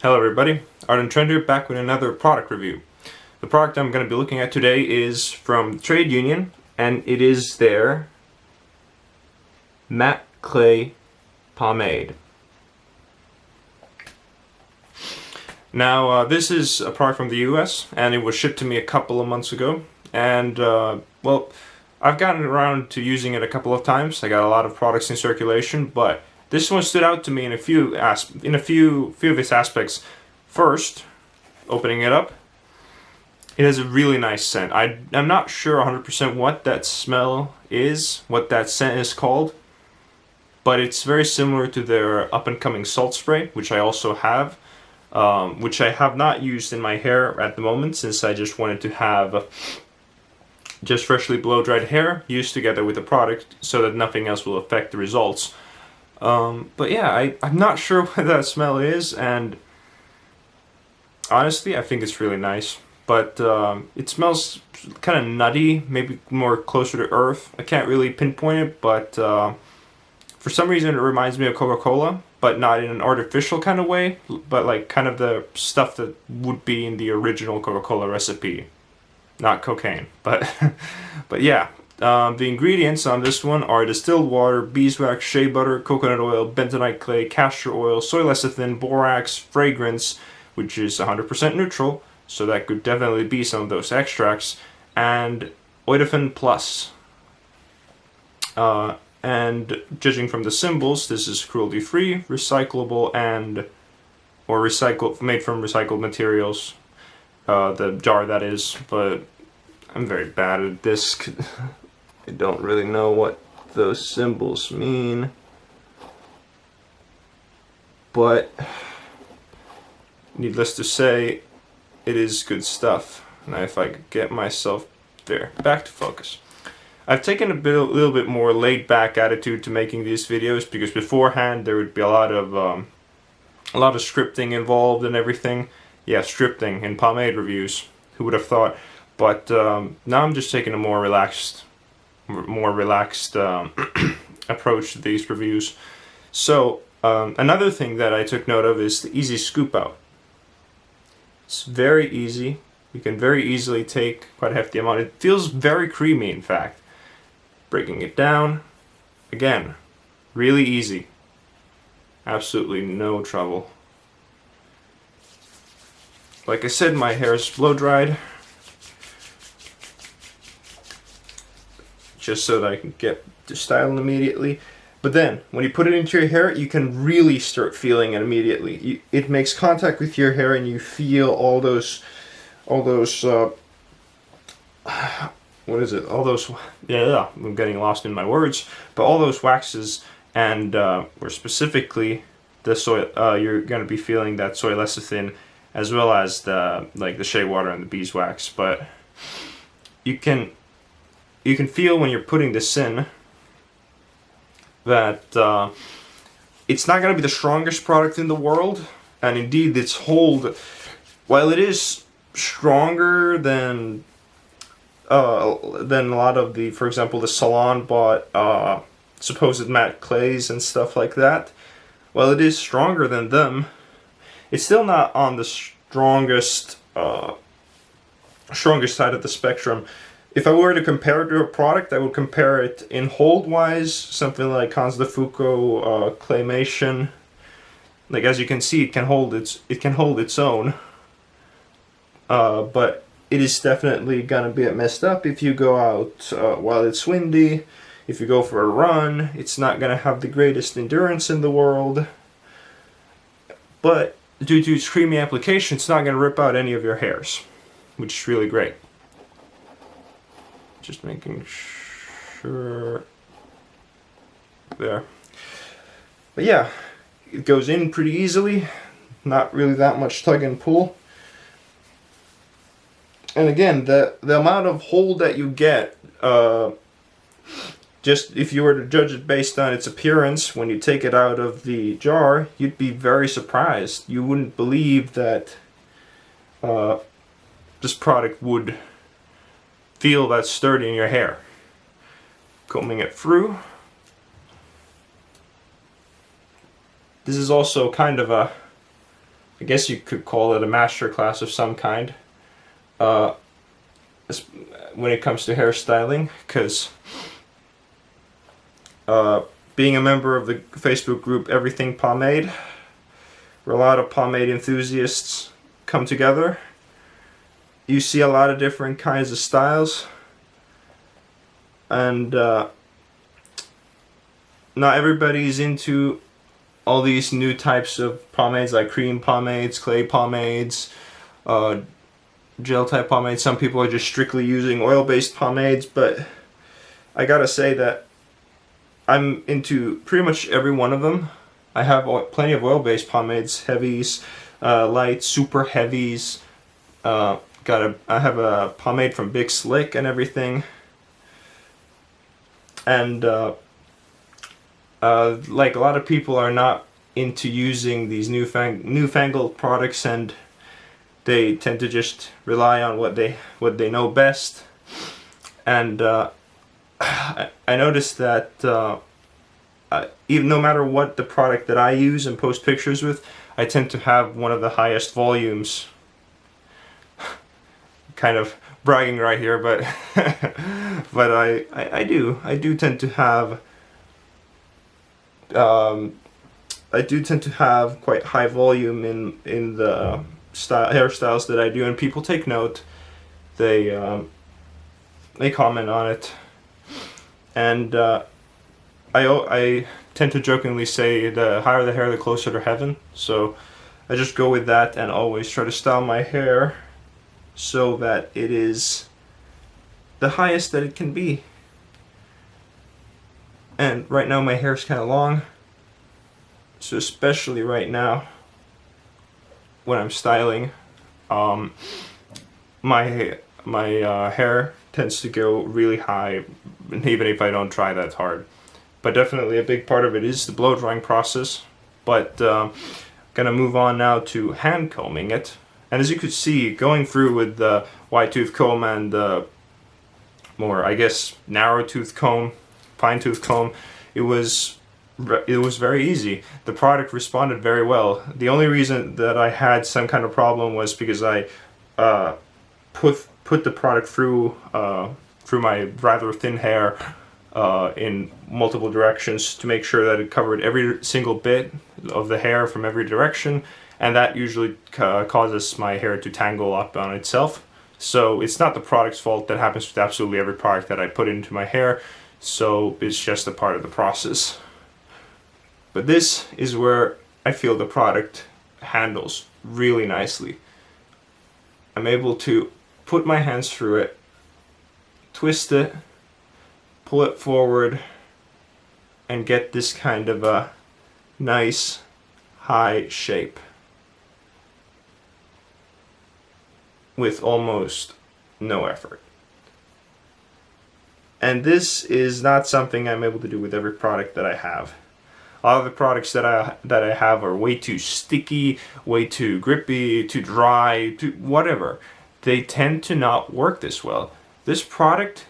Hello everybody, Ardent.Trend here, back with another product review. The product I'm going to be looking at today is from Trade Union, and it is their Matte Clay Pomade. Now, this is a product from the US, and it was shipped to me a couple of months ago, and, well, I've gotten around to using it a couple of times. I got a lot of products in circulation, but this one stood out to me in a few of its aspects. First, opening it up, it has a really nice scent. I'm not sure 100% what that smell is, what that scent is called, but it's very similar to their up-and-coming salt spray, which I also have, which I have not used in my hair at the moment, since I just wanted to have just freshly blow-dried hair used together with the product so that nothing else will affect the results. But yeah, I'm not sure what that smell is, and honestly, I think it's really nice. But it smells kind of nutty, maybe more closer to earth. I can't really pinpoint it, but for some reason it reminds me of Coca-Cola, but not in an artificial kind of way, but like kind of the stuff that would be in the original Coca-Cola recipe. Not cocaine, but but yeah. The ingredients on this one are distilled water, beeswax, shea butter, coconut oil, bentonite clay, castor oil, soy lecithin, borax, fragrance, which is 100% neutral, so that could definitely be some of those extracts, and Oidophen Plus. And judging from the symbols, this is cruelty-free, recyclable, or made from recycled materials. The jar, that is, but I'm very bad at this. I don't really know what those symbols mean, but needless to say, it is good stuff. Now if I could get myself there, back to focus. I've taken a little bit more laid back attitude to making these videos, because beforehand there would be a lot of scripting involved and everything. Yeah, scripting in pomade reviews. Who would have thought? But now I'm just taking a more relaxed approach to these reviews. So another thing that I took note of is the easy scoop out. It's very easy. You can very easily take quite a hefty amount. It feels very creamy, in fact. Breaking it down, again, really easy. Absolutely no trouble. Like I said, my hair is blow dried, just so that I can get to styling immediately. But then, when you put it into your hair, you can really start feeling it immediately. It makes contact with your hair, and you feel all those, what is it? All those, yeah, I'm getting lost in my words. But all those waxes, and or specifically the soy, you're gonna be feeling that soy lecithin, as well as the shea water and the beeswax. But you can feel when you're putting this in that it's not going to be the strongest product in the world, and indeed its hold, while it is stronger than a lot of the, for example, the salon bought supposed matte clays and stuff like that, while it is stronger than them, it's still not on the strongest side of the spectrum. If I were to compare it to a product, I would compare it in hold-wise, something like Hans de Foucault Claymation. Like, as you can see, it can hold its own, but it is definitely gonna get messed up if you go out while it's windy. If you go for a run, it's not gonna have the greatest endurance in the world. But due to its creamy application, it's not gonna rip out any of your hairs, which is really great. Just making sure there. But yeah, it goes in pretty easily, not really that much tug and pull. And again, the amount of hold that you get, just if you were to judge it based on its appearance, when you take it out of the jar, you'd be very surprised. You wouldn't believe that this product would feel that sturdy in your hair. Combing it through. This is also kind of a I guess you could call it a master class of some kind, uh, when it comes to hairstyling, because being a member of the Facebook group Everything Pomade, where a lot of pomade enthusiasts come together, you see a lot of different kinds of styles, and not everybody's into all these new types of pomades, like cream pomades, clay pomades, gel type pomades. Some people are just strictly using oil-based pomades, but I gotta say that I'm into pretty much every one of them. I have plenty of oil-based pomades, heavies, lights, super heavies. I have a pomade from Big Slick and everything. And like a lot of people are not into using these newfangled products, and they tend to just rely on what they know best. And I noticed that even no matter what the product that I use and post pictures with, I tend to have one of the highest volumes. Kind of bragging right here, but but I do tend to have quite high volume in the hairstyles that I do, and people take note. They comment on it, and I tend to jokingly say the higher the hair, the closer to heaven. So I just go with that and always try to style my hair so that it is the highest that it can be. And right now my hair is kind of long, so especially right now when I'm styling, my hair tends to go really high, even if I don't try that hard. But definitely a big part of it is the blow drying process. But gonna move on now to hand combing it. And as you could see, going through with the wide tooth comb and the more, I guess, narrow tooth comb, fine tooth comb, it was very easy. The product responded very well. The only reason that I had some kind of problem was because I put the product through my rather thin hair in multiple directions to make sure that it covered every single bit of the hair from every direction, and that usually causes my hair to tangle up on itself. So it's not the product's fault. That happens with absolutely every product that I put into my hair, so it's just a part of the process. But this is where I feel the product handles really nicely. I'm able to put my hands through it, twist it, pull it forward, and get this kind of a nice high shape with almost no effort. And this is not something I'm able to do with every product that I have. A lot of the products that I have are way too sticky, way too grippy, too dry, too whatever. They tend to not work this well. This product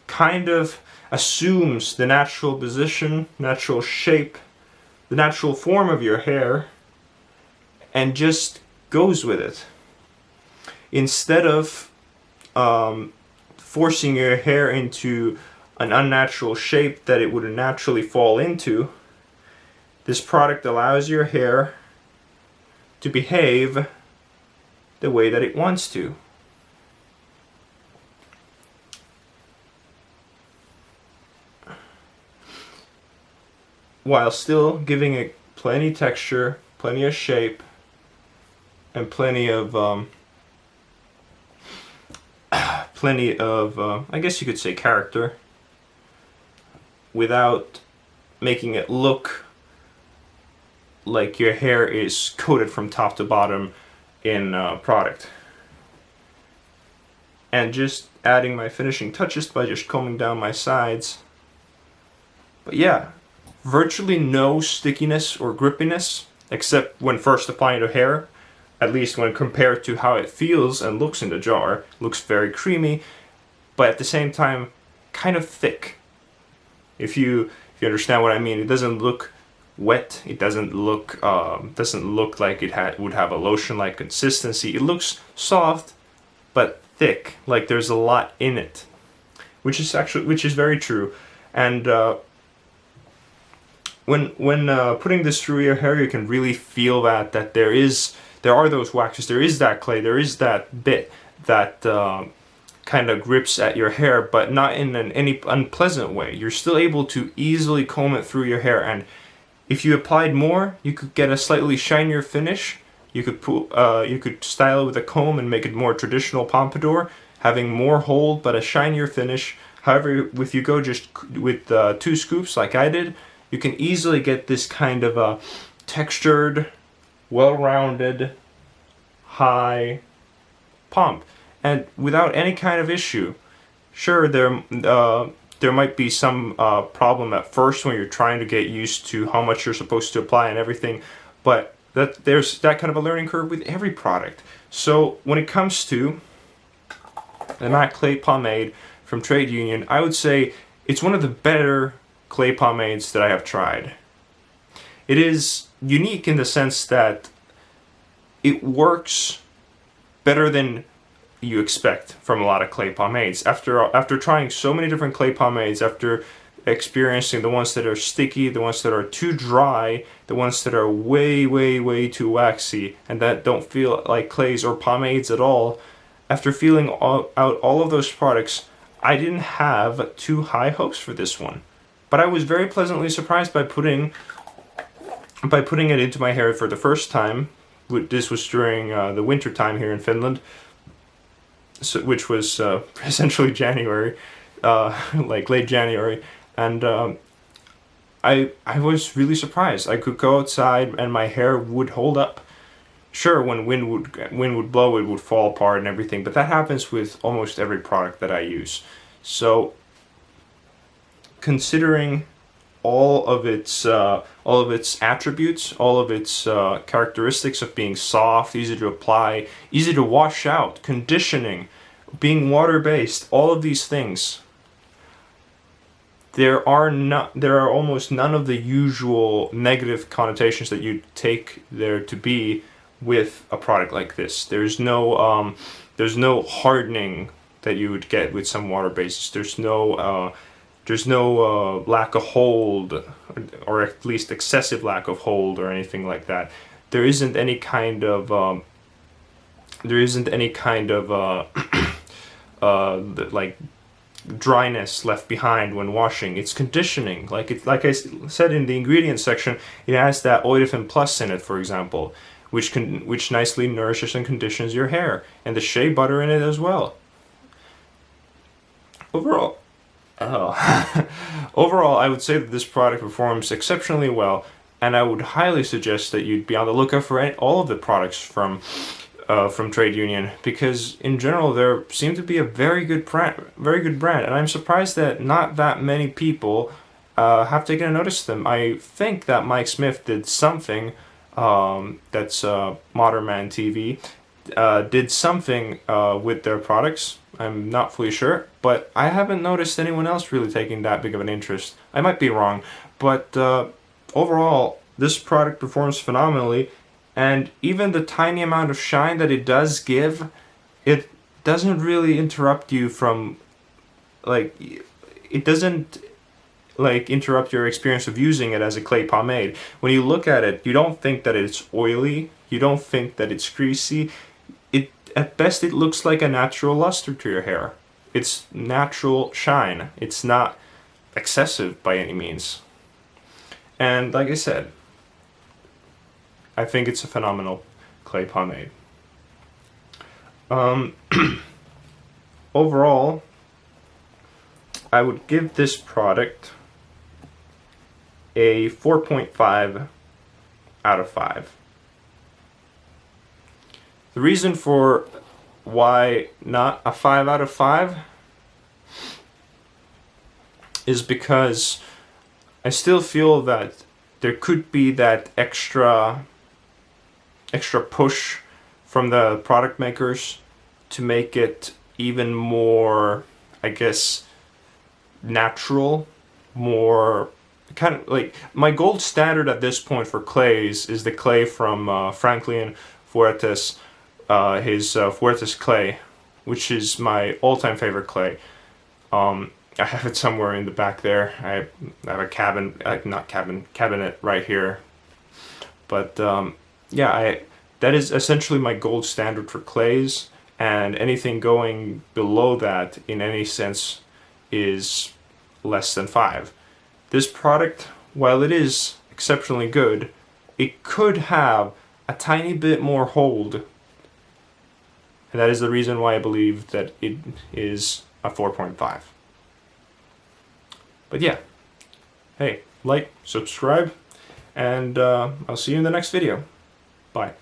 kind of assumes the natural position, natural shape, the natural form of your hair, and just goes with it. Instead of forcing your hair into an unnatural shape that it would naturally fall into, this product allows your hair to behave the way that it wants to. While still giving it plenty texture, plenty of shape, and plenty of I guess you could say character, without making it look like your hair is coated from top to bottom in product. And just adding my finishing touches by just combing down my sides. But yeah, virtually no stickiness or grippiness, except when first applying to hair. At least when compared to how it feels and looks in the jar. Looks very creamy, but at the same time kind of thick. If you understand what I mean, it doesn't look wet. It doesn't look like it would have a lotion-like consistency. It looks soft but thick, like there's a lot in it, which is very true. And when putting this through your hair, you can really feel that there are those waxes, there is that clay, there is that bit that kind of grips at your hair, but not in any unpleasant way. You're still able to easily comb it through your hair, and if you applied more, you could get a slightly shinier finish. You could style it with a comb and make it more traditional pompadour, having more hold but a shinier finish. However, if you go just with 2 scoops like I did, you can easily get this kind of a textured, well-rounded, high pomp, and without any kind of issue. Sure, there might be some problem at first when you're trying to get used to how much you're supposed to apply and everything, but there's that kind of a learning curve with every product. So when it comes to the matte clay pomade from Trade Union, I would say it's one of the better clay pomades that I have tried. It is unique in the sense that it works better than you expect from a lot of clay pomades. After trying so many different clay pomades, after experiencing the ones that are sticky, the ones that are too dry, the ones that are way too waxy, and that don't feel like clays or pomades at all, after feeling out all of those products, I didn't have too high hopes for this one. But I was very pleasantly surprised by putting it into my hair for the first time. This was during the winter time here in Finland, which was essentially January, like late January, and I was really surprised. I could go outside and my hair would hold up. Sure, when wind would blow, it would fall apart and everything, but that happens with almost every product that I use. So, considering all of its attributes, all of its characteristics of being soft, easy to apply, easy to wash out, conditioning, being water-based, all of these things, there are almost none of the usual negative connotations that you'd take there to be with a product like this. There's no hardening that you would get with some water bases. There's no lack of hold, or at least excessive lack of hold or anything like that. There isn't any kind of like dryness left behind when washing. It's conditioning. Like I said in the ingredients section, it has that Oidifin Plus in it, for example, which nicely nourishes and conditions your hair, and the shea butter in it as well. Overall, I would say that this product performs exceptionally well, and I would highly suggest that you'd be on the lookout for all of the products from Trade Union, because in general there seem to be a very good brand, and I'm surprised that not that many people have taken a notice of them. I think that Mike Smith did something, that's Modern Man TV, did something with their products. I'm not fully sure, but I haven't noticed anyone else really taking that big of an interest. I might be wrong, but overall, this product performs phenomenally, and even the tiny amount of shine that it does give, it doesn't really interrupt you from, it doesn't interrupt your experience of using it as a clay pomade. When you look at it, you don't think that it's oily, you don't think that it's greasy. At best, it looks like a natural luster to your hair. It's natural shine. It's not excessive by any means. And like I said, I think it's a phenomenal clay pomade. Overall, I would give this product a 4.5 out of 5. The reason for why not a 5 out of 5 is because I still feel that there could be that extra push from the product makers to make it even more, I guess, natural, more kind of like my gold standard at this point for clays is the clay from Franklin Fuertes, his Fuertes clay, which is my all-time favorite clay. I have it somewhere in the back there. I have a cabinet right here. But yeah, that is essentially my gold standard for clays, and anything going below that in any sense is less than 5. This product, while it is exceptionally good, it could have a tiny bit more hold. And that is the reason why I believe that it is a 4.5. But yeah, hey, like, subscribe, and I'll see you in the next video. Bye.